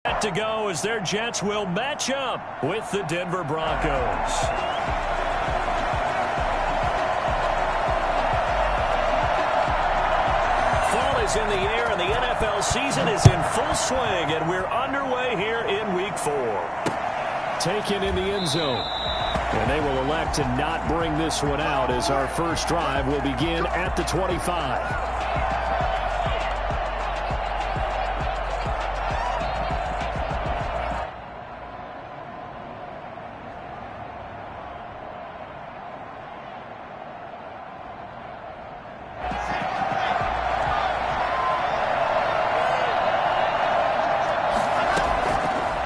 To go as their Jets will match up with the Denver Broncos. Fall is in the air and the NFL season is in full swing, and we're underway here in Week 4. Taken in the end zone. And they will elect to not bring this one out as our first drive will begin at the 25.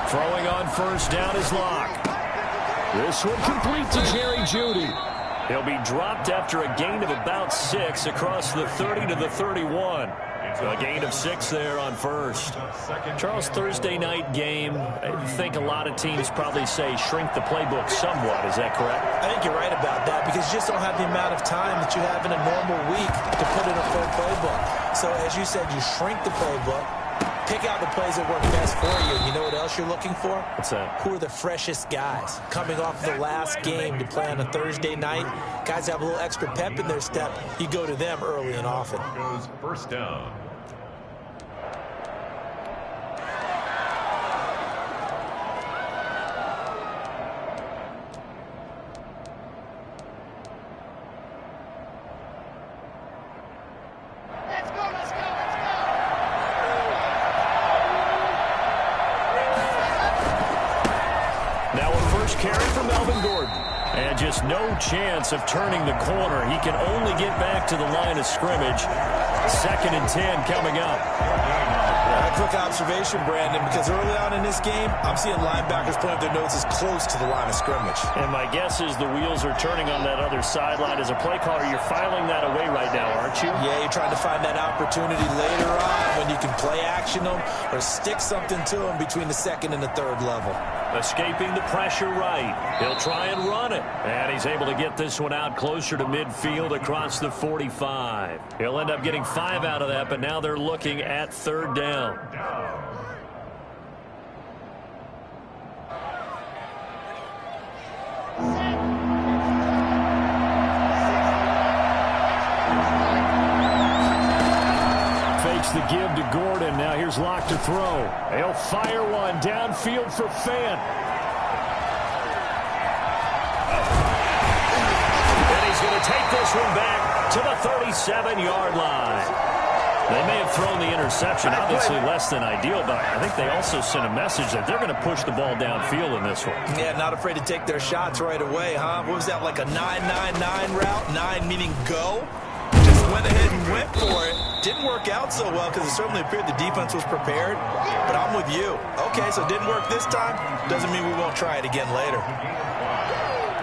Throwing on first down is Locke. This one complete to Jerry Jeudy. He'll be dropped after a gain of about 6 across the 30 to the 31. A gain of 6 there on first. Charles, Thursday night game, I think a lot of teams probably say shrink the playbook somewhat. Is that correct? I think you're right about that because you just don't have the amount of time that you have in a normal week to put in a full playbook. So as you said, you shrink the playbook. Pick out the plays that work best for you. You know what else you're looking for? What's that? Who are the freshest guys? Coming off the last game to play on a Thursday night, guys have a little extra pep in their step. You go to them early and often. Goes first down. Carry for Melvin Gordon. And just no chance of turning the corner. He can only get back to the line of scrimmage. 2nd and 10 coming up. A quick observation, Brandon, because early on in this game, I'm seeing linebackers putting up their noses close to the line of scrimmage. And my guess is the wheels are turning on that other sideline. As a play caller, you're filing that away right now, aren't you? Yeah, you're trying to find that opportunity later on when you can play action them or stick something to them between the 2nd and the 3rd level. Escaping the pressure right. He'll try and run it. And he's able to get this one out closer to midfield across the 45. He'll end up getting 5 out of that, but now they're looking at 3rd down. Fakes the give to Gordon. Now here's Locke to throw. He'll fire one downfield for Fant. And he's going to take this one back to the 37-yard line. They may have thrown the interception, obviously less than ideal, but I think they also sent a message that they're going to push the ball downfield in this one. Yeah, not afraid to take their shots right away, huh? What was that, like a 9-9-9 route? 9 meaning go? Just went ahead and went for it. Didn't work out so well because it certainly appeared the defense was prepared, but I'm with you. Okay, so it didn't work this time. Doesn't mean we won't try it again later.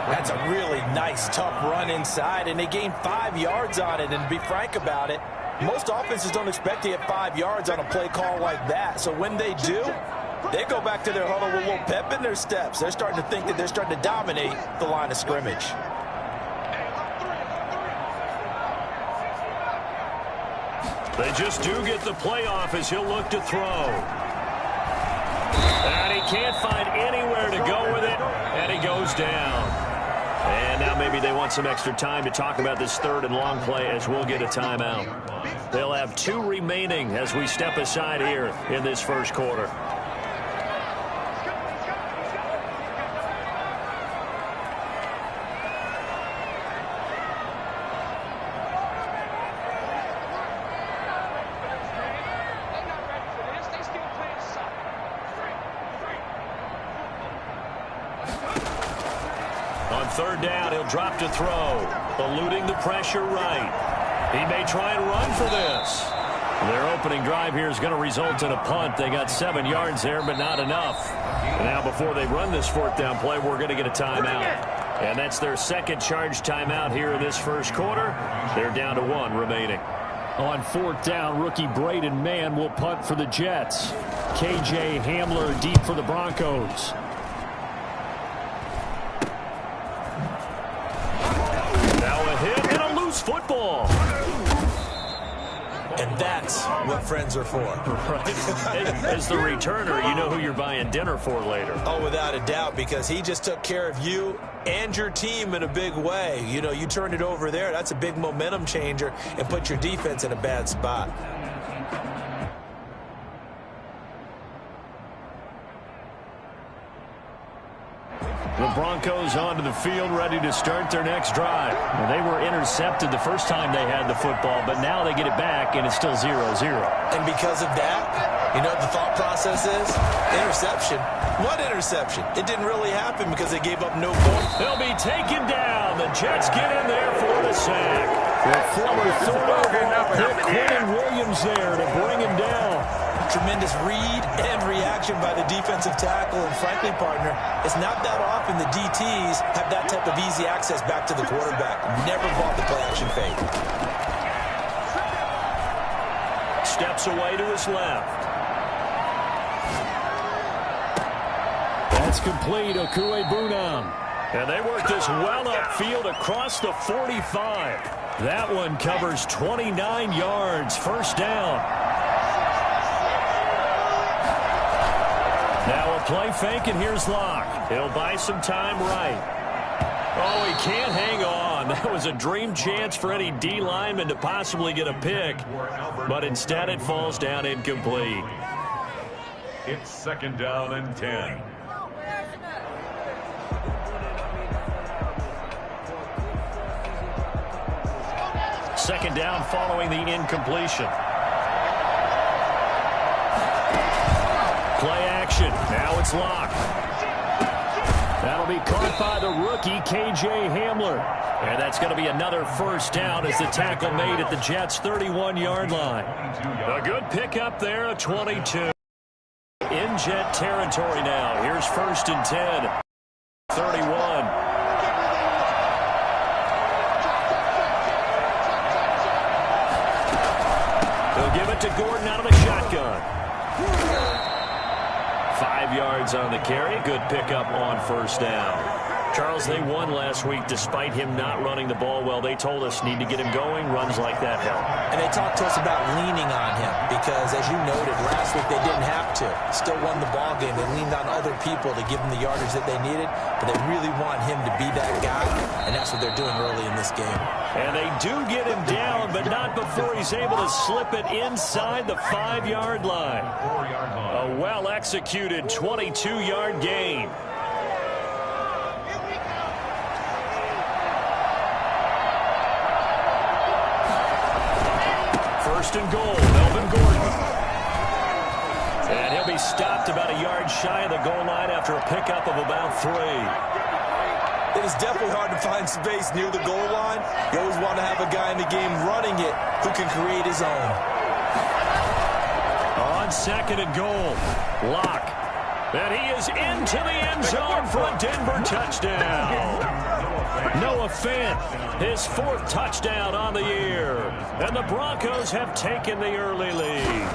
That's a really nice, tough run inside, and they gained 5 yards on it, and to be frank about it, most offenses don't expect to get 5 yards on a play call like that. So when they do, they go back to their huddle with a little pep in their steps. They're starting to think that they're starting to dominate the line of scrimmage. They just do get the playoff as he'll look to throw. And he can't find anywhere to go with it, and he goes down. And now maybe they want some extra time to talk about this 3rd and long play as we'll get a timeout. They'll have 2 remaining as we step aside here in this first quarter. On 3rd down, he'll drop to throw, eluding the pressure right. He may try and run for this. Their opening drive here is going to result in a punt. They got 7 yards there, but not enough. And now before they run this 4th down play, we're going to get a timeout. And that's their 2nd charge timeout here in this first quarter. They're down to 1 remaining. On 4th down, rookie Braden Mann will punt for the Jets. KJ Hamler deep for the Broncos. Now a hit and a loose football. And that's what friends are for. Right. As the returner, you know who you're buying dinner for later. Oh, without a doubt, because he just took care of you and your team in a big way. You know, you turned it over there. That's a big momentum changer and put your defense in a bad spot. The Broncos onto the field, ready to start their next drive. Well, they were intercepted the first time they had the football, but now they get it back, and it's still 0-0. And because of that, you know what the thought process is? Interception. What interception? It didn't really happen because they gave up no points. They'll be taken down. The Jets get in there for the sack. The former third overall pick, Quentin Williams there to bring him down. Tremendous read and reaction by the defensive tackle. And frankly, partner, it's not that often the DTs have that type of easy access back to the quarterback. Never bought the play-action fake. Steps away to his left. That's complete, Okuegbunam. And they work this well upfield across the 45. That one covers 29 yards, first down. Now a play fake, and here's Locke. He'll buy some time right. Oh, he can't hang on. That was a dream chance for any D lineman to possibly get a pick, but instead it falls down incomplete. It's second down and 10. Second down following the incompletion. Play action. Now it's Locke. That'll be caught by the rookie, K.J. Hamler. And that's going to be another first down as the tackle made at the Jets' 31-yard line. A good pickup there, a 22. In Jet territory now. Here's first and 10. 31. They'll give it to Gordon out of the shotgun. 5 yards on the carry. Good pickup on first down. Charles, they won last week despite him not running the ball well. They told us need to get him going. Runs like that help. And they talked to us about leaning on him because, as you noted, last week they didn't have to. Still won the ball game. They leaned on other people to give them the yardage that they needed, but they really want him to be that guy, and that's what they're doing early in this game. And they do get him down, but not before he's able to slip it inside the 5-yard line. A well-executed 22-yard gain. First and goal, Melvin Gordon. And he'll be stopped about a yard shy of the goal line after a pickup of about 3. It is definitely hard to find space near the goal line. You always want to have a guy in the game running it who can create his own. On second and goal, Locke. And he is into the end zone for a Denver touchdown. Noah Fant, his 4th touchdown on the year. And the Broncos have taken the early lead.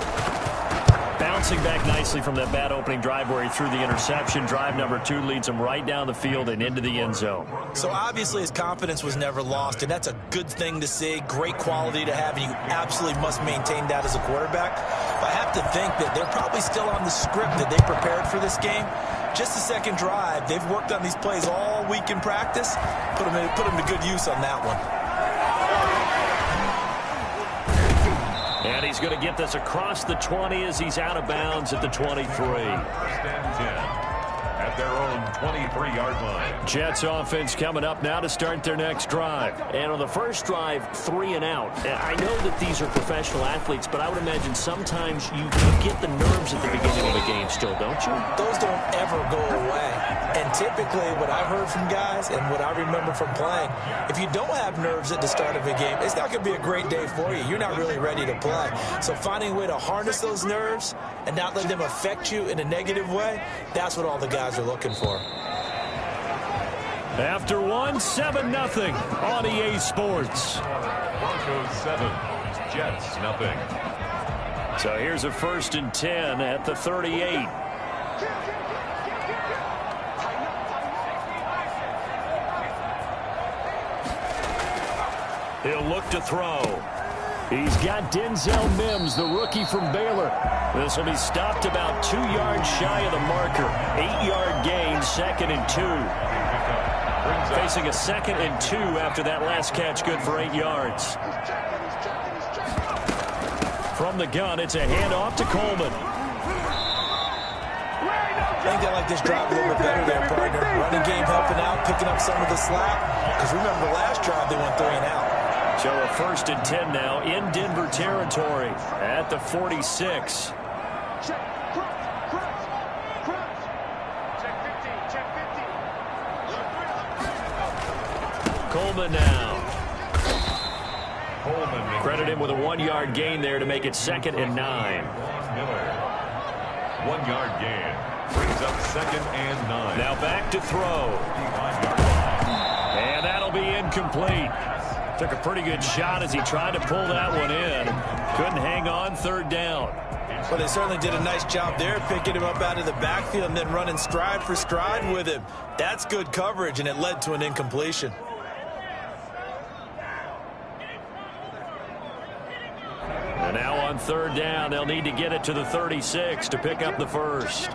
Bouncing back nicely from that bad opening drive where he threw the interception. Drive number 2 leads him right down the field and into the end zone. So obviously his confidence was never lost, and that's a good thing to see. Great quality to have, and you absolutely must maintain that as a quarterback. But I have to think that they're probably still on the script that they prepared for this game. Just the second drive, they've worked on these plays all week in practice. Put them to good use on that one. And he's going to get this across the 20 as he's out of bounds at the 23. First and 10 at their own 23-yard line. Jets offense coming up now to start their next drive. And on the first drive, 3 and out. I know that these are professional athletes, but I would imagine sometimes you get the nerves at the beginning of a game still, don't you? Those don't ever go away. And typically what I've heard from guys and what I remember from playing, if you don't have nerves at the start of a game, it's not going to be a great day for you. You're not really ready to play. So finding a way to harness those nerves and not let them affect you in a negative way, that's what all the guys are looking for. After 7-0 on EA Sports. Broncos 7, Jets nothing. So here's a first and 10 at the 38. He'll look to throw. He's got Denzel Mims, the rookie from Baylor. This will be stopped about 2 yards shy of the marker. 8-yard gain, 2nd and 2. Facing a 2nd and 2 after that last catch, good for 8 yards. From the gun, it's a handoff to Coleman. I think I like this drive a little bit better there, partner. Running game helping out, picking up some of the slack. Because remember, the last drive they went 3 and out. So a 1st and 10 now in Denver territory at the 46. Coleman now. Credit him with a 1-yard gain there to make it 2nd and 9. 1-yard gain. Brings up 2nd and 9. Now back to throw. And that'll be incomplete. Took a pretty good shot as he tried to pull that one in. Couldn't hang on, 3rd down. Well, they certainly did a nice job there, picking him up out of the backfield and then running stride for stride with him. That's good coverage, and it led to an incompletion. And now on 3rd down, they'll need to get it to the 36 to pick up the 1st.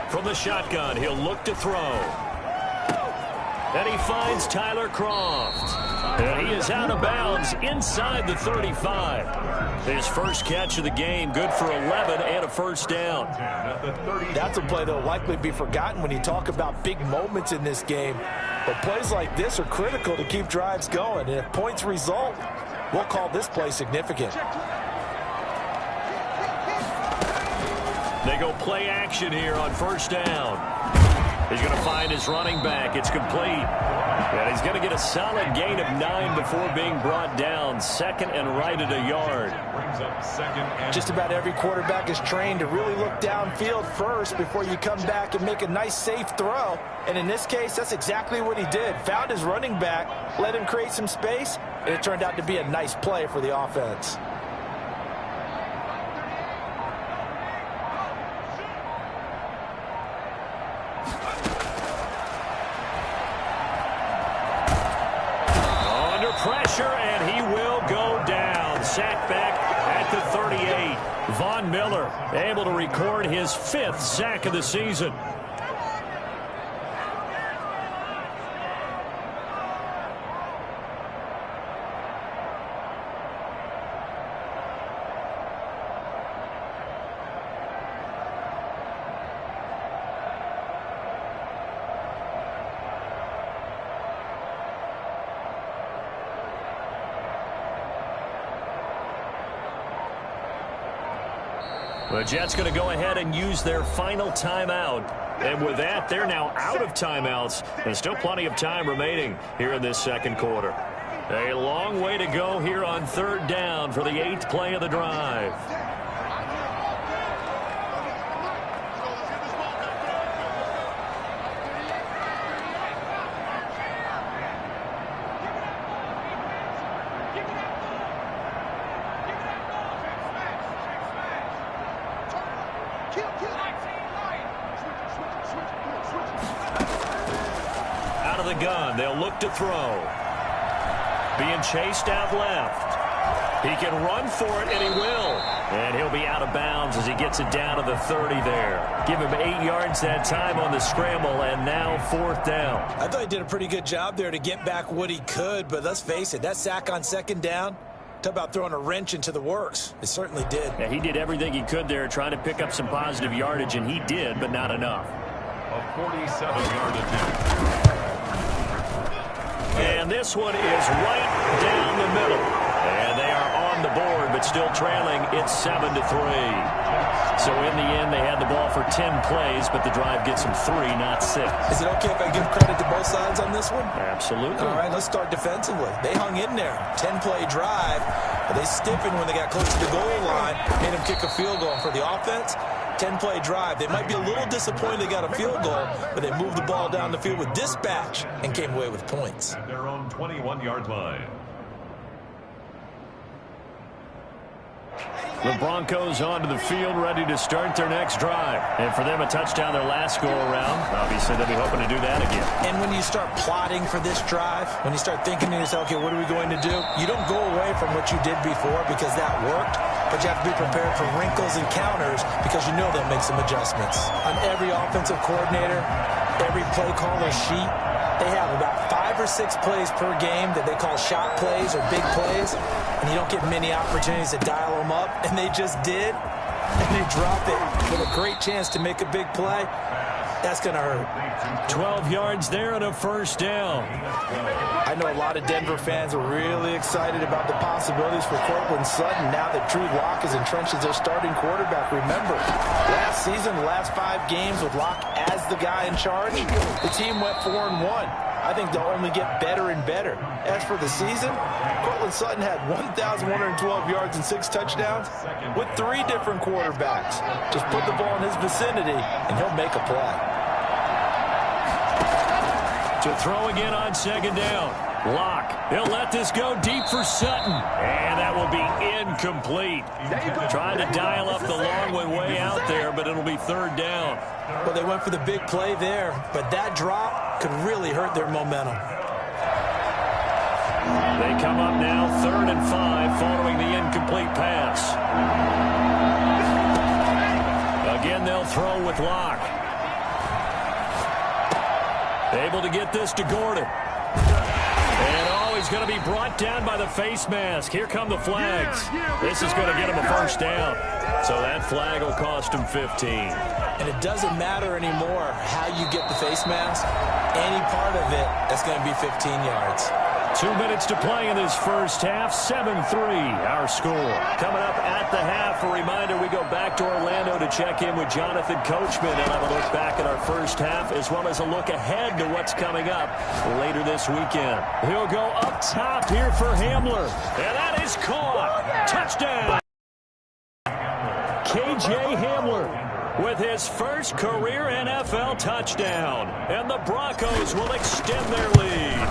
From the shotgun, he'll look to throw. And he finds Tyler Kroft. And he is out of bounds inside the 35. His first catch of the game, good for 11 and a 1st down. That's a play that will likely be forgotten when you talk about big moments in this game. But plays like this are critical to keep drives going. And if points result, we'll call this play significant. They go play action here on 1st down. He's going to find his running back. It's complete. And he's going to get a solid gain of 9 before being brought down. 2nd and right at a yard. Just about every quarterback is trained to really look downfield first before you come back and make a nice, safe throw. And in this case, that's exactly what he did. Found his running back, let him create some space, and it turned out to be a nice play for the offense. Pressure, and he will go down. Sacked back at the 38. Von Miller able to record his 5th sack of the season. The Jets going to go ahead and use their final timeout. And with that, they're now out of timeouts. There's still plenty of time remaining here in this 2nd quarter. A long way to go here on 3rd down for the 8th play of the drive. Out of the gun, they'll look to throw. Being chased out left. He can run for it, and he will. And he'll be out of bounds as he gets it down to the 30 there. Give him 8 yards that time on the scramble, and now 4th down. I thought he did a pretty good job there to get back what he could, but let's face it, that sack on 2nd down, talk about throwing a wrench into the works. It certainly did. Yeah, he did everything he could there trying to pick up some positive yardage, and he did, but not enough. A 47-yard attempt. And this one is right down the middle. And they are on the board, but still trailing. It's 7-3. So in the end, they had the ball for 10 plays, but the drive gets them 3, not 6. Is it okay if I give credit to both sides on this one? Absolutely. All right, let's start defensively. They hung in there. 10-play drive. But they stiffened when they got close to the goal line. Made them kick a field goal. For the offense, 10-play drive. They might be a little disappointed they got a field goal, but they moved the ball down the field with dispatch and came away with points. At their own 21-yard line. The Broncos onto the field, ready to start their next drive. And for them, a touchdown their last go-around. Obviously, they'll be hoping to do that again. And when you start plotting for this drive, when you start thinking to yourself, okay, what are we going to do? You don't go away from what you did before because that worked, but you have to be prepared for wrinkles and counters because you know they'll make some adjustments. On every offensive coordinator, every play caller sheet, they have about 5 or 6 plays per game that they call shot plays or big plays, and you don't get many opportunities to dial them up, and they just did, and they drop it with a great chance to make a big play. That's going to hurt. 12 yards there and a first down. I know a lot of Denver fans are really excited about the possibilities for Courtland Sutton now that Drew Lock is entrenched as their starting quarterback. Remember, last season, the last 5 games with Lock as the guy in charge, the team went 4-1. I think they'll only get better and better. As for the season, Courtland Sutton had 1,112 yards and 6 touchdowns with 3 different quarterbacks. Just put the ball in his vicinity, and he'll make a play. To throw again on second down. Lock. He'll let this go deep for Sutton. And that will be incomplete. Trying to dial up the long one way out there, but it'll be third down. Well, they went for the big play there, but that drop could really hurt their momentum. They come up now, 3rd and 5, following the incomplete pass. Again, they'll throw with Lock. Able to get this to Gordon. And he's going to be brought down by the face mask. Here come the flags. This is going to get him a first down. So that flag will cost him 15. And it doesn't matter anymore how you get the face mask. Any part of it, that's going to be 15 yards. 2 minutes to play in this first half. 7-3 our score. Coming up at the half, a reminder, we go back to Orlando to check in with Jonathan Coachman and have a look back at our first half as well as a look ahead to what's coming up later this weekend. He'll go up top here for Hamler. And that is caught. Touchdown. KJ Hamler with his first career NFL touchdown. And the Broncos will extend their lead.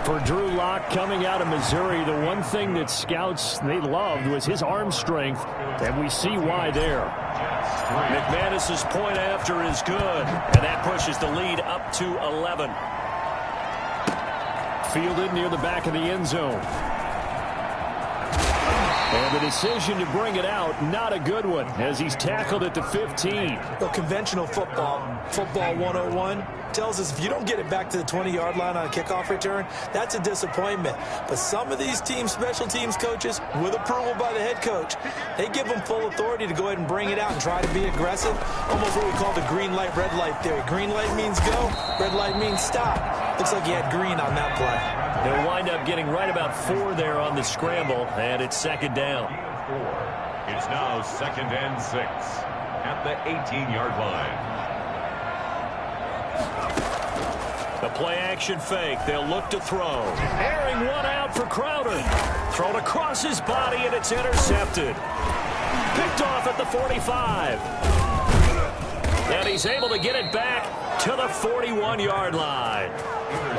For Drew Lock coming out of Missouri, the one thing that scouts they loved was his arm strength, and we see why there. McManus's point after is good, and that pushes the lead up to 11. Fielded near the back of the end zone. And the decision to bring it out, not a good one, as he's tackled at the 15. Well, conventional football 101, tells us if you don't get it back to the 20-yard line on a kickoff return, that's a disappointment. But some of these team special teams coaches, with approval by the head coach, they give them full authority to go ahead and bring it out and try to be aggressive. Almost what we call the green light, red light theory. Green light means go, red light means stop. Looks like he had green on that play. They'll wind up getting right about 4 there on the scramble, and it's second down. It's now 2nd and 6 at the 18-yard line. The play-action fake. They'll look to throw. Airing one out for Crowder. Thrown across his body, and it's intercepted. Picked off at the 45. And he's able to get it back to the 41-yard line.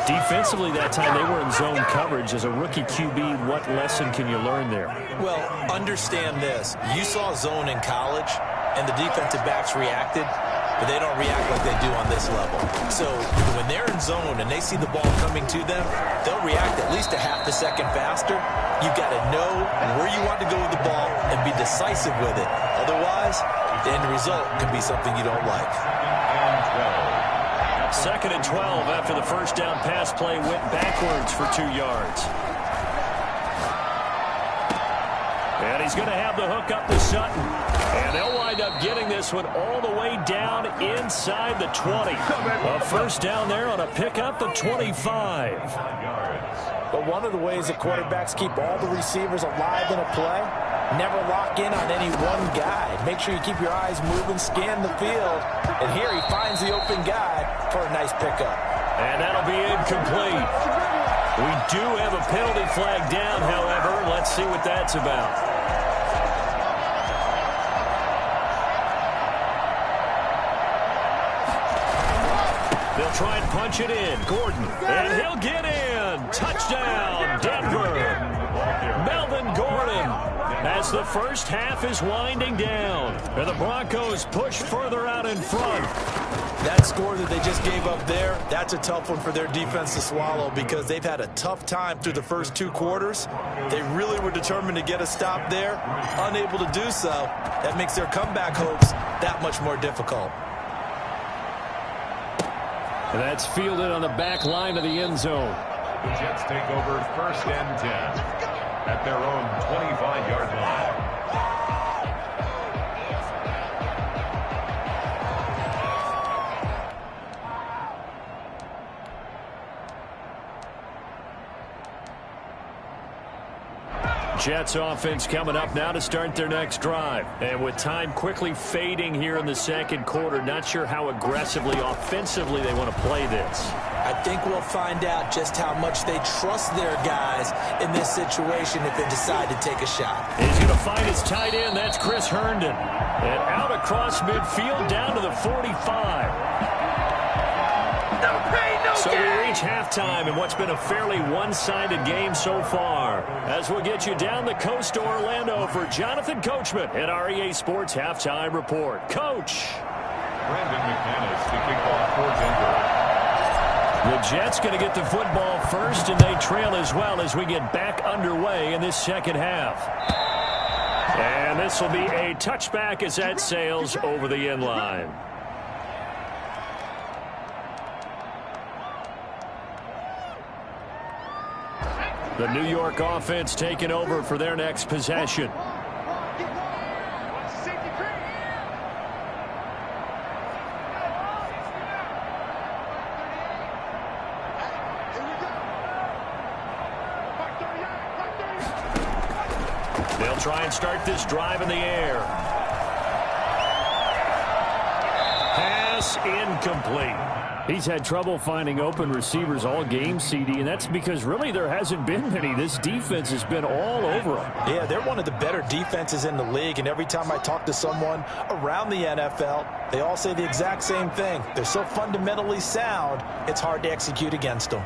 Defensively that time, they were in zone coverage. As a rookie QB, what lesson can you learn there? Well, understand this. You saw zone in college, and the defensive backs reacted, but they don't react like they do on this level. So when they're in zone and they see the ball coming to them, they'll react at least a half a second faster. You've got to know where you want to go with the ball and be decisive with it. Otherwise, the end result could be something you don't like. 2nd and 12 after the first down pass play went backwards for 2 yards. And he's going to have the hook up to Sutton. And they'll wind up getting this one all the way down inside the 20. A first down there on a pickup of 25. But one of the ways that quarterbacks keep all the receivers alive in a play, never lock in on any one guy. Make sure you keep your eyes moving, scan the field. And here he finds the open guy for a nice pickup. And that'll be incomplete. We do have a penalty flag down, however. Let's see what that's about. They'll try and punch it in. Gordon. And he'll get in. Touchdown, Denver. Melvin Gordon, as the first half is winding down. And the Broncos push further out in front. That score that they just gave up there, that's a tough one for their defense to swallow because they've had a tough time through the first 2 quarters. They really were determined to get a stop there, unable to do so. That makes their comeback hopes that much more difficult. And that's fielded on the back line of the end zone. The Jets take over 1st and 10 at their own 25-yard line. Jets offense coming up now to start their next drive. And with time quickly fading here in the second quarter, not sure how aggressively, offensively they want to play this. I think we'll find out just how much they trust their guys in this situation if they decide to take a shot. He's going to find his tight end. That's Chris Herndon. And out across midfield down to the 45. So we reach halftime in what's been a fairly one-sided game so far. As we'll get you down the coast to Orlando for Jonathan Coachman at REA Sports Halftime Report. Coach. Brandon McManus to kick off for Denver. The Jets going to get the football first, and they trail as well as we get back underway in this second half. And this will be a touchback as that sails over the end line. The New York offense taking over for their next possession. They'll try and start this drive in the air. Pass incomplete. He's had trouble finding open receivers all game, CD, and that's because really there hasn't been many. This defense has been all over them. Yeah, they're one of the better defenses in the league, and every time I talk to someone around the NFL, they all say the exact same thing. They're so fundamentally sound, it's hard to execute against them.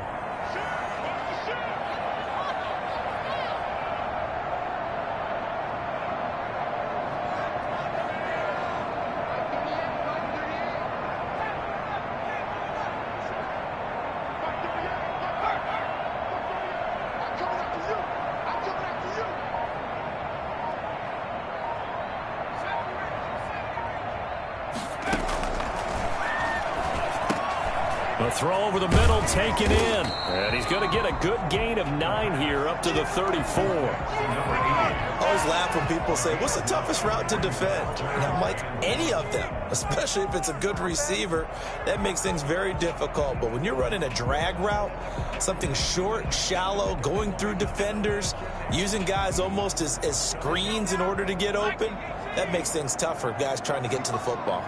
A throw over the middle, taken in. And he's going to get a good gain of 9 here, up to the 34. I always laugh when people say, what's the toughest route to defend? And I'm like, any of them, especially if it's a good receiver. That makes things very difficult. But when you're running a drag route, something short, shallow, going through defenders, using guys almost as screens in order to get open, that makes things tough for guys trying to get to the football.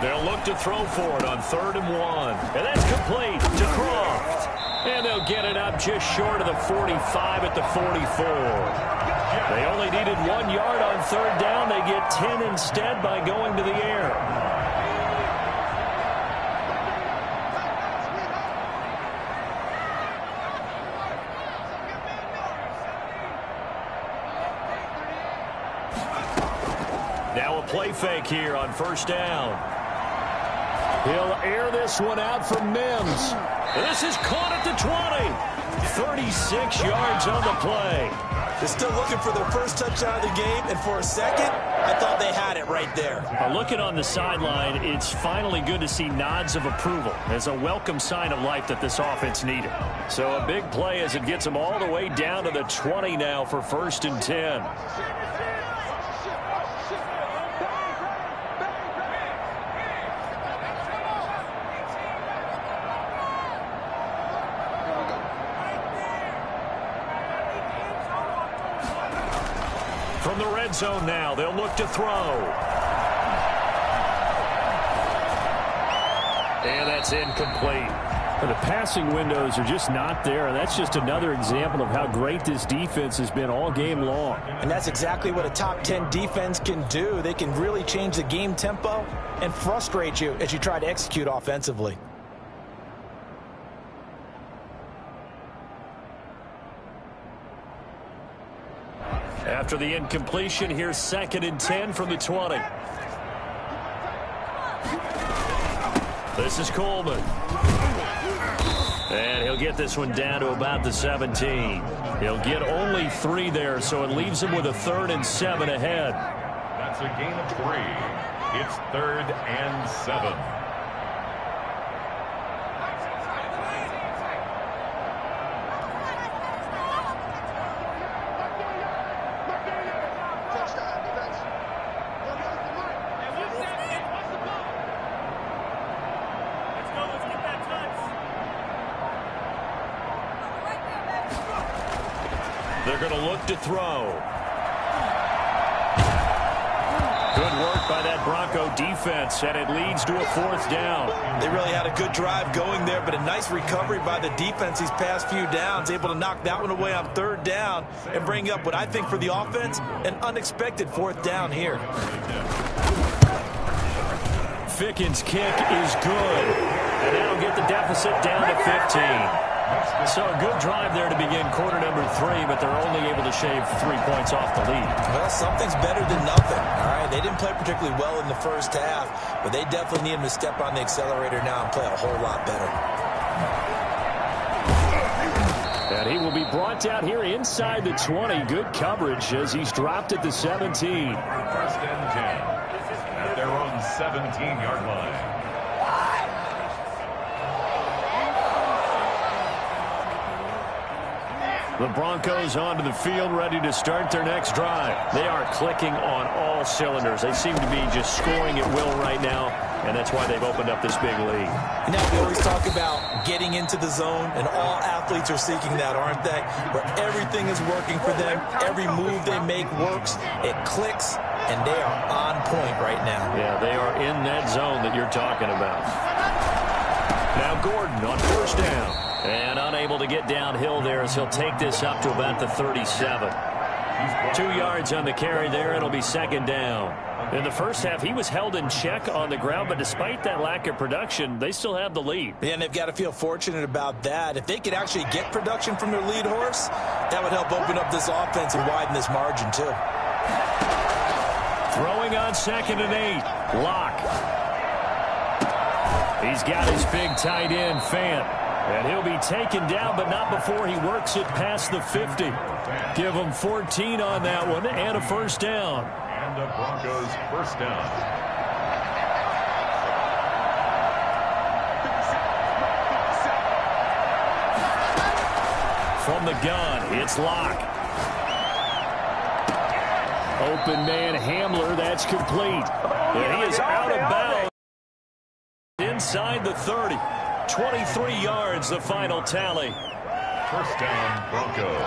They'll look to throw for it on 3rd and 1. And that's complete to Croft. And they'll get it up just short of the 45 at the 44. They only needed 1 yard on 3rd down. They get 10 instead by going to the air. Now a play fake here on 1st down. He'll air this one out for Mims. This is caught at the 20. 36 yards on the play. They're still looking for their first touchdown of the game, and for a second, I thought they had it right there. Looking on the sideline, it's finally good to see nods of approval. It's a welcome sign of life that this offense needed. So a big play as it gets them all the way down to the 20 now for 1st and 10. From the red zone now, they'll look to throw. And that's incomplete. The passing windows are just not there, and that's just another example of how great this defense has been all game long. And that's exactly what a top 10 defense can do. They can really change the game tempo and frustrate you as you try to execute offensively. After the incompletion, here's 2nd and 10 from the 20. This is Coleman. And he'll get this one down to about the 17. He'll get only 3 there, so it leaves him with a 3rd and 7 ahead. That's a gain of 3. It's 3rd and 7. They're going to look to throw. Good work by that Bronco defense, and it leads to a 4th down. They really had a good drive going there, but a nice recovery by the defense these past few downs, able to knock that one away on 3rd down and bring up what I think for the offense, an unexpected 4th down here. Ficken's kick is good, and that'll get the deficit down to 15. So a good drive there to begin quarter number 3, but they're only able to shave 3 points off the lead. Well, something's better than nothing, all right? They didn't play particularly well in the first half, but they definitely need him to step on the accelerator now and play a whole lot better. And he will be brought down here inside the 20. Good coverage as he's dropped at the 17. 1st and 10 at their own 17-yard line. The Broncos onto the field, ready to start their next drive. They are clicking on all cylinders. They seem to be just scoring at will right now, and that's why they've opened up this big lead. You know, we always talk about getting into the zone, and all athletes are seeking that, aren't they? Where everything is working for them, every move they make works, it clicks, and they are on point right now. Yeah, they are in that zone that you're talking about. Now Gordon on 1st down. And unable to get downhill there as he'll take this up to about the 37. 2 yards on the carry there. It'll be 2nd down. In the first half, he was held in check on the ground, but despite that lack of production, they still have the lead. Yeah, and they've got to feel fortunate about that. If they could actually get production from their lead horse, that would help open up this offense and widen this margin, too. Throwing on 2nd and 8. Locke. He's got his big tight end, Fant. And he'll be taken down, but not before he works it past the 50. Give him 14 on that one and a 1st down. And the Broncos 1st down. From the gun, it's Locke. Open man Hamler, that's complete. And he is out of bounds inside the 30. 23 yards, the final tally. 1st down, Broncos.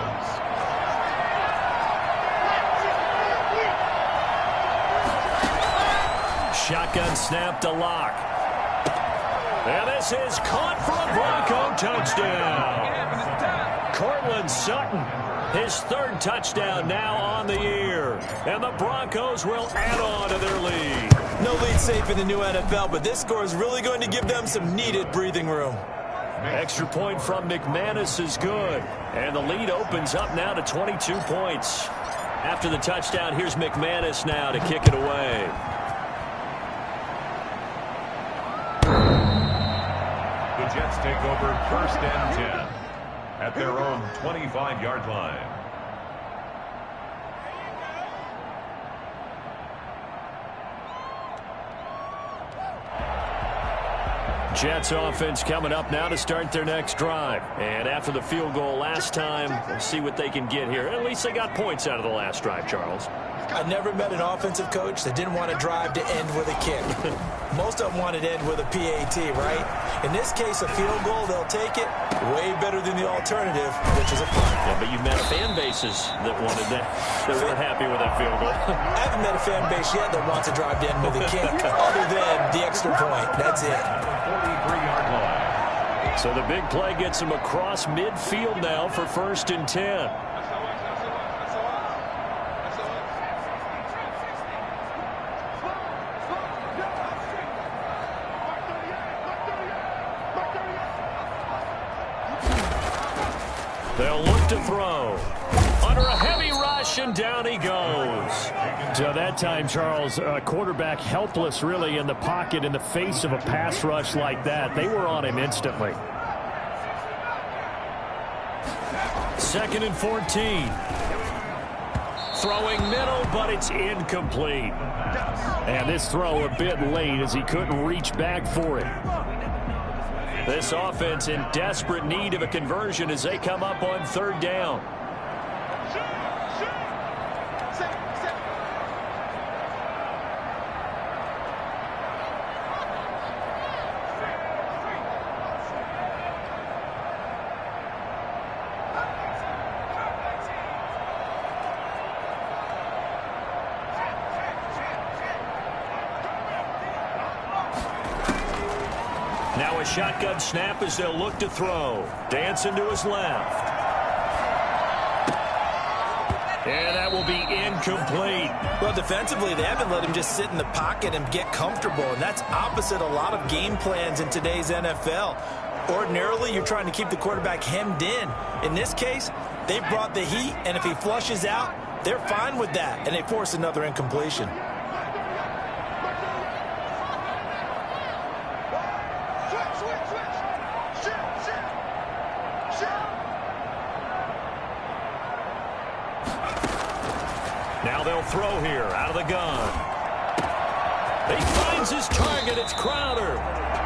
Shotgun snap to Locke. And this is caught for a Bronco touchdown. Cortland Sutton, his 3rd touchdown now on the year. And the Broncos will add on to their lead. No lead safe in the new NFL, but this score is really going to give them some needed breathing room. Extra point from McManus is good. And the lead opens up now to 22 points. After the touchdown, here's McManus now to kick it away. The Jets take over 1st and 10 at their own 25-yard line. Jets offense coming up now to start their next drive. And after the field goal last time, we'll see what they can get here. At least they got points out of the last drive, Charles. I never met an offensive coach that didn't want to drive to end with a kick. Most of them wanted to end with a PAT, right? In this case, a field goal, they'll take it. Way better than the alternative, which is a punt. Yeah, but you've met fan bases that wanted that weren't happy with that field goal. I haven't met a fan base yet that wants to drive to end with a kick, other than the extra point. That's it. 43-yard line. So the big play gets him across midfield now for 1st and 10. They'll look to throw. Under a heavy rush, and down he goes. So that time, Charles, quarterback helpless really in the pocket in the face of a pass rush like that. They were on him instantly. 2nd and 14. Throwing middle, but it's incomplete. And this throw a bit late as he couldn't reach back for it. This offense in desperate need of a conversion as they come up on 3rd down. Now a shotgun snap as they'll look to throw. Dancing to his left. And that will be incomplete. Well, defensively, they haven't let him just sit in the pocket and get comfortable, and that's opposite a lot of game plans in today's NFL. Ordinarily, you're trying to keep the quarterback hemmed in. In this case, they brought the heat, and if he flushes out, they're fine with that, and they force another incompletion. Now they'll throw here out of the gun. He finds his target. It's Crowder.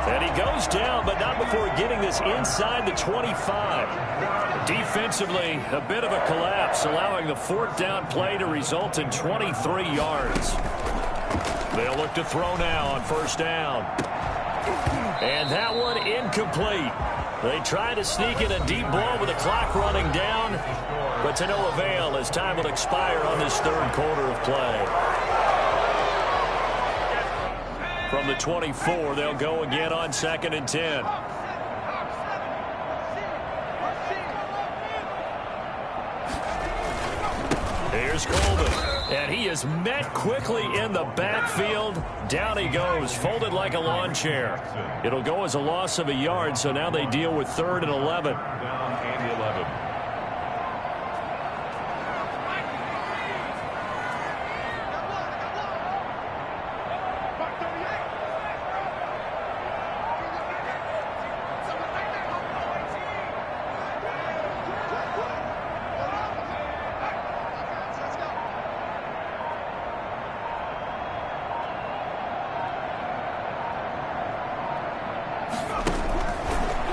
And he goes down, but not before getting this inside the 25. Defensively, a bit of a collapse, allowing the 4th down play to result in 23 yards. They'll look to throw now on 1st down. And that one incomplete. They try to sneak in a deep ball with the clock running down, but to no avail as time will expire on this 3rd quarter of play. From the 24, they'll go again on 2nd and 10. Here's Coleman, and he is met quickly in the backfield. Down he goes, folded like a lawn chair. It'll go as a loss of a yard, so now they deal with 3rd and 11. Down and 11.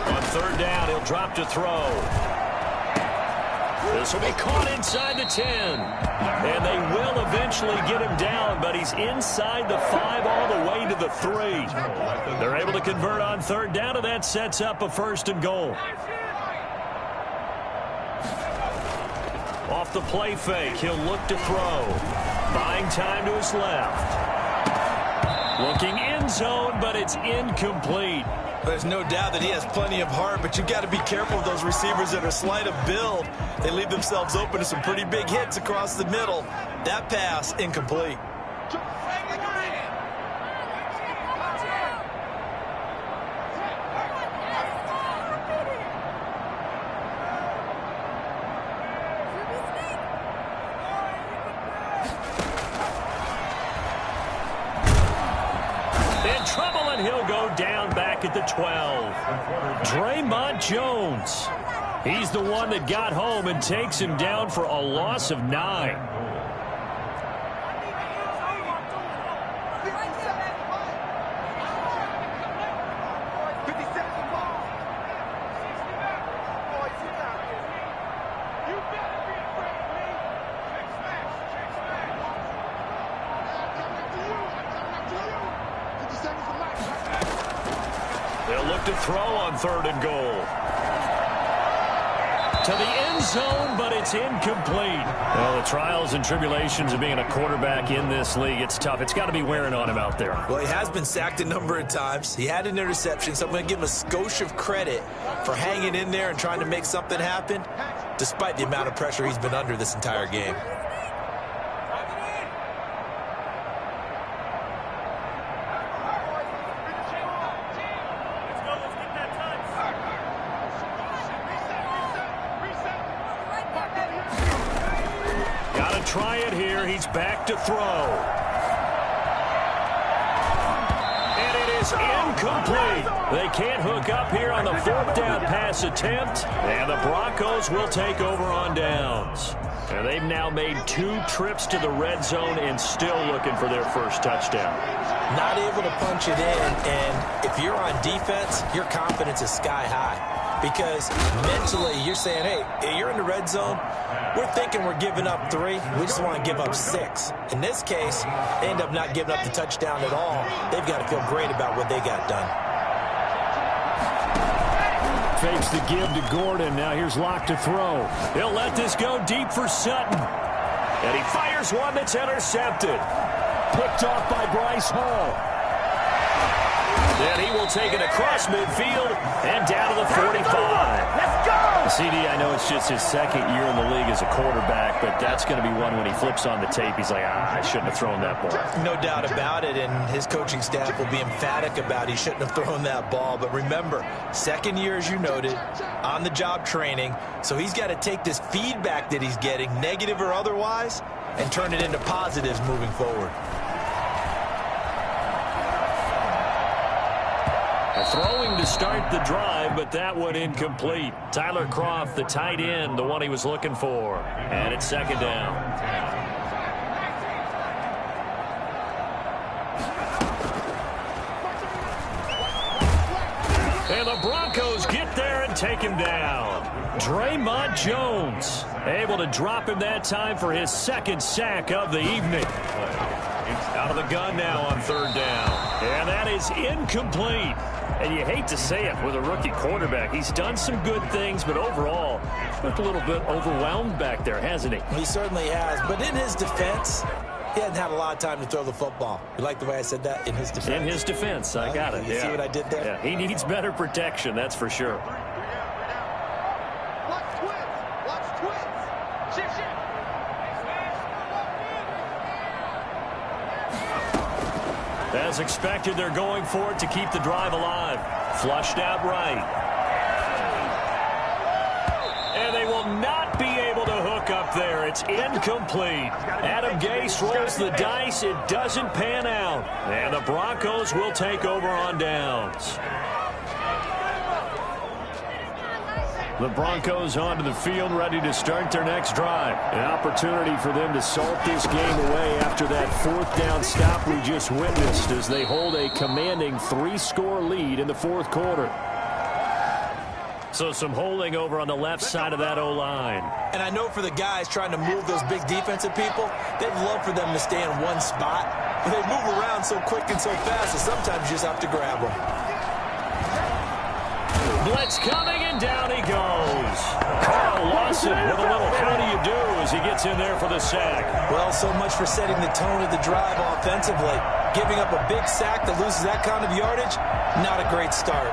On 3rd down, he'll drop to throw. This will be caught inside the 10. And they will eventually get him down, but he's inside the 5 all the way to the 3. They're able to convert on 3rd down, and that sets up a 1st and goal. Off the play fake, he'll look to throw. Buying time to his left. Looking end zone, but it's incomplete. There's no doubt that he has plenty of heart, but you've got to be careful of those receivers that are slight of build. They leave themselves open to some pretty big hits across the middle. That pass, incomplete. In trouble, and he'll go down back at the 12. Draymond Jones. He's the one that got home and takes him down for a loss of 9. They'll look to throw on 3rd and goal. To the end zone, but it's it's incomplete. Well, the trials and tribulations of being a quarterback in this league, it's tough. It's got to be wearing on him out there. Well, he has been sacked a number of times. He had an interception, so I'm going to give him a skosh of credit for hanging in there and trying to make something happen, despite the amount of pressure he's been under this entire game. Try it here. He's back to throw. And it is incomplete. They can't hook up here on the fourth down pass attempt. And the Broncos will take over on downs. And they've now made 2 trips to the red zone and still looking for their first touchdown. Not able to punch it in. And if you're on defense, your confidence is sky high. Because mentally, you're saying, hey, you're in the red zone. We're thinking we're giving up 3. We just want to give up 6. In this case, they end up not giving up the touchdown at all. They've got to feel great about what they got done. Fakes the give to Gordon. Now here's Locke to throw. He'll let this go deep for Sutton. And he fires one that's intercepted. Picked off by Bryce Hall. Then he will take it across midfield and down to the 45. Let's go! CD, I know it's just his second year in the league as a quarterback, but that's going to be one when he flips on the tape. He's like, I shouldn't have thrown that ball. No doubt about it, and his coaching staff will be emphatic about he shouldn't have thrown that ball. But remember, second year, as you noted, on-the-job training, so he's got to take this feedback that he's getting, negative or otherwise, and turn it into positives moving forward. Throwing to start the drive, but that one incomplete. Tyler Kroft, the tight end, the one he was looking for. And it's second down. And the Broncos get there and take him down. Draymond Jones able to drop him that time for his second sack of the evening. Out of the gun now on third down. And that is incomplete. And you hate to say it with a rookie quarterback. He's done some good things, but overall, he's looked a little bit overwhelmed back there, hasn't he? He certainly has. But in his defense, he hadn't had a lot of time to throw the football. You like the way I said that? In his defense? In his defense. I got it. You see what I did there? Yeah, he needs better protection, that's for sure. As expected, they're going for it to keep the drive alive. Flushed out right. And they will not be able to hook up there. It's incomplete. Adam Gase rolls the dice. It doesn't pan out. And the Broncos will take over on downs. The Broncos onto the field, ready to start their next drive. An opportunity for them to salt this game away after that fourth down stop we just witnessed as they hold a commanding 3-score lead in the fourth quarter. So some holding over on the left side of that O-line. And I know for the guys trying to move those big defensive people, they'd love for them to stay in one spot. But they move around so quick and so fast that sometimes you just have to grab them. Blitz coming, and down he goes. Carl Lawson with a little how do you do as he gets in there for the sack. Well, so much for setting the tone of the drive offensively. Giving up a big sack that loses that kind of yardage, not a great start.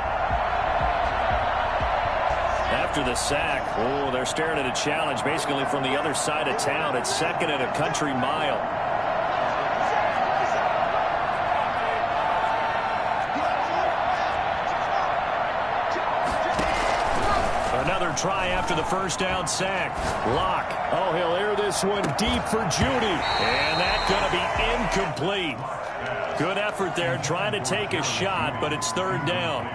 After the sack, they're staring at a challenge basically from the other side of town. It's second and a country mile. Another try after the first down sack. Locke. He'll air this one deep for Judy. And that's going to be incomplete. Good effort there trying to take a shot, but it's third down.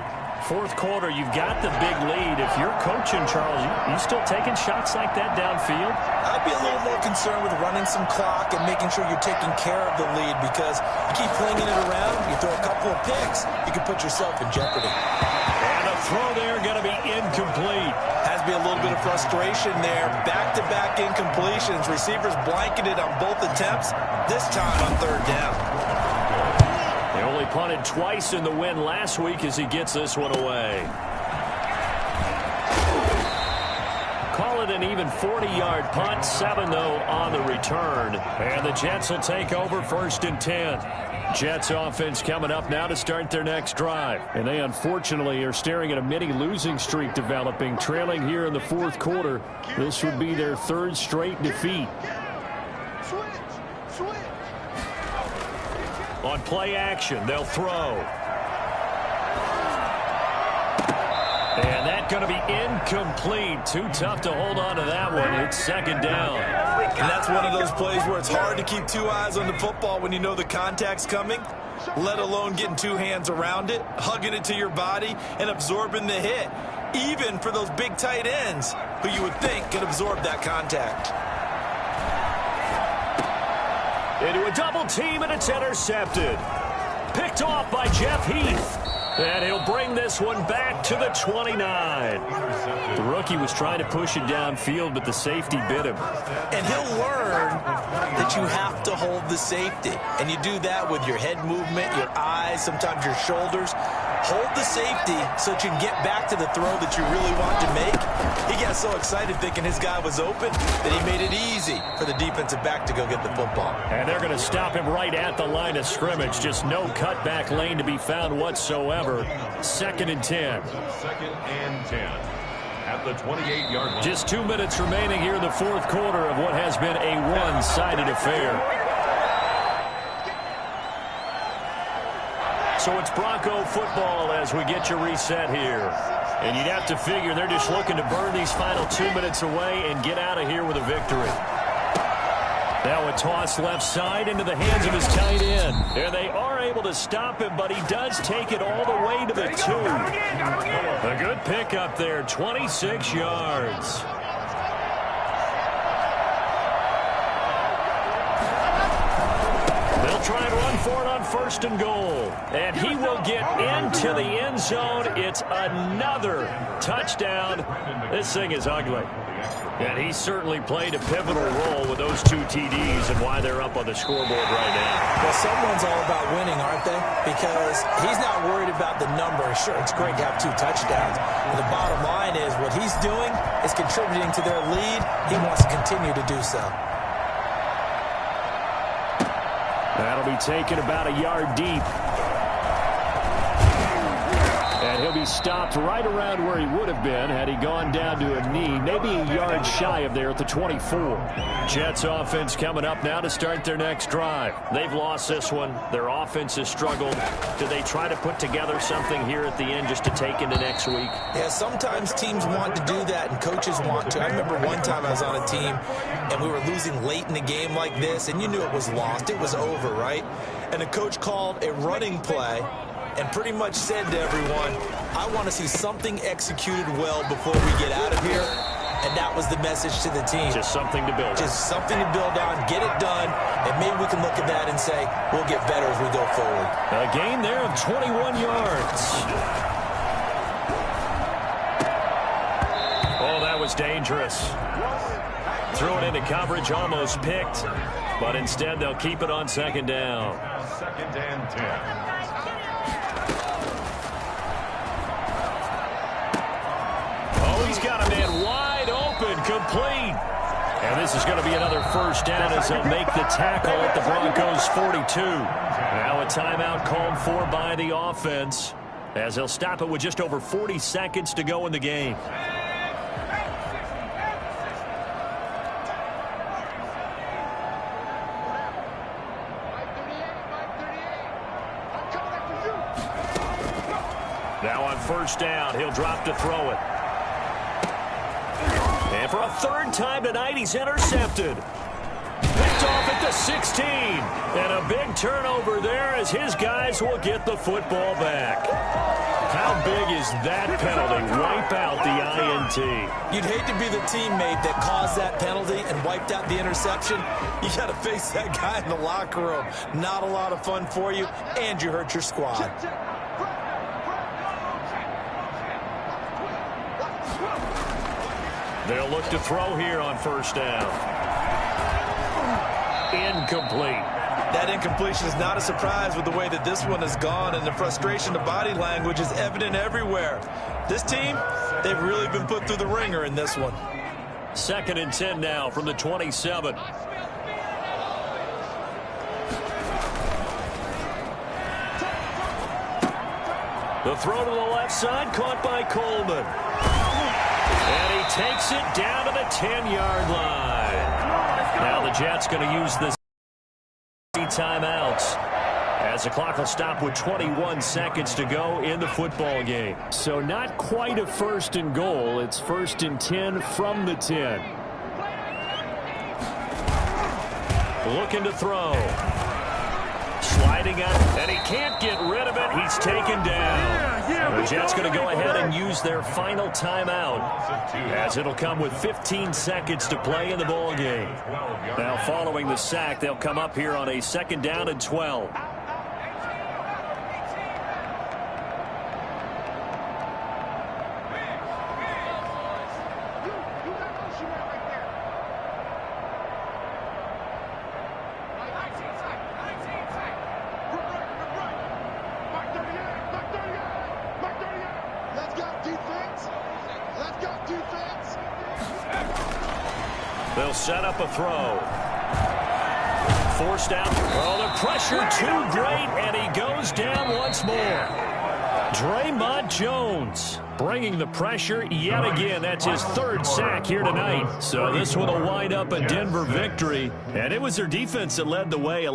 Fourth quarter, you've got the big lead. If you're coaching, Charles, you still taking shots like that downfield? I'd be a little more concerned with running some clock and making sure you're taking care of the lead, because you keep flinging it around, you throw a couple of picks, you can put yourself in jeopardy. And a throw there going to be incomplete. Has to be a little bit of frustration there. Back-to-back incompletions. Receivers blanketed on both attempts, this time on third down. They only punted twice in the win last week as he gets this one away. Call it with an even 40-yard punt, 7, though, on the return. And the Jets will take over 1st and 10. Jets offense coming up now to start their next drive. And they unfortunately are staring at a mini losing streak developing, trailing here in the 4th quarter. This would be their 3rd straight defeat. On play action, they'll throw. And that's going to be incomplete. Too tough to hold on to that one. It's 2nd down. And that's one of those plays where it's hard to keep 2 eyes on the football when you know the contact's coming, let alone getting 2 hands around it, hugging it to your body, and absorbing the hit, even for those big tight ends who you would think could absorb that contact. Into a double team, and it's intercepted. Picked off by Jeff Heath. And he'll bring this one back to the 29. The rookie was trying to push it downfield, but the safety bit him. And he'll learn that you have to hold the safety. And you do that with your head movement, your eyes, sometimes your shoulders. Hold the safety so that you can get back to the throw that you really want to make. He got so excited thinking his guy was open that he made it easy for the defensive back to go get the football. And they're going to stop him right at the line of scrimmage. Just no cutback lane to be found whatsoever. 2nd and 10. 2nd and 10. At the 28-yard line. Just 2 minutes remaining here in the 4th quarter of what has been a one-sided affair. So it's Bronco football as we get you reset here. And you'd have to figure they're just looking to burn these final 2 minutes away and get out of here with a victory. Now a toss left side into the hands of his tight end. And they are able to stop him, but he does take it all the way to the 2. A good pickup there, 26 yards. They'll try and run for it on 1st and goal. And he will get into the end zone. It's another touchdown. This thing is ugly. And he certainly played a pivotal role with those 2 TDs and why they're up on the scoreboard right now. Well, someone's all about winning, aren't they? Because he's not worried about the number. Sure, it's great to have 2 touchdowns. And the bottom line is what he's doing is contributing to their lead. He wants to continue to do so. That'll be taken about a yard deep. And he'll be stopped right around where he would have been had he gone down to a knee, maybe a yard shy of there at the 24. Jets offense coming up now to start their next drive. They've lost this one. Their offense has struggled. Do they try to put together something here at the end just to take into next week? Yeah, sometimes teams want to do that and coaches want to. I remember one time I was on a team and we were losing late in the game like this, and you knew it was lost. It was over, right? And the coach called a running play and pretty much said to everyone, I want to see something executed well before we get out of here. And that was the message to the team. Just something to build on. Just something to build on, get it done, and maybe we can look at that and say, we'll get better as we go forward. A gain there of 21 yards. Oh, that was dangerous. Threw it into coverage, almost picked, but instead they'll keep it on 2nd down. 2nd and 10. He's got a man wide open, complete. And this is going to be another 1st down as they'll make the tackle at the Broncos' 42. Now a timeout called for by the offense as they'll stop it with just over 40 seconds to go in the game. Now on 1st down, he'll drop to throw it. And for a 3rd time tonight, he's intercepted. Picked off at the 16. And a big turnover there as his guys will get the football back. How big is that penalty? Wipe out the INT. You'd hate to be the teammate that caused that penalty and wiped out the interception. You got to face that guy in the locker room. Not a lot of fun for you, and you hurt your squad. They'll look to throw here on 1st down. Incomplete. That incompletion is not a surprise with the way that this one has gone, and the frustration, the body language is evident everywhere. This team, they've really been put through the ringer in this one. 2nd and 10 now from the 27. The throw to the left side, caught by Coleman. And he takes it down to the 10-yard line. Now the Jets going to use the timeouts as the clock will stop with 21 seconds to go in the football game. So not quite a 1st and goal. It's 1st and 10 from the 10. Looking to throw. Sliding out, and he can't get rid of it. He's taken down. The Jets going to go ahead and use their final timeout as it'll come with 15 seconds to play in the ball game. Now following the sack, they'll come up here on a 2nd down and 12. They'll set up a throw. Forced out. Oh, the pressure too great, and he goes down once more. Draymond Jones bringing the pressure yet again. That's his 3rd sack here tonight. So this one will wind up a Denver victory. And it was their defense that led the way.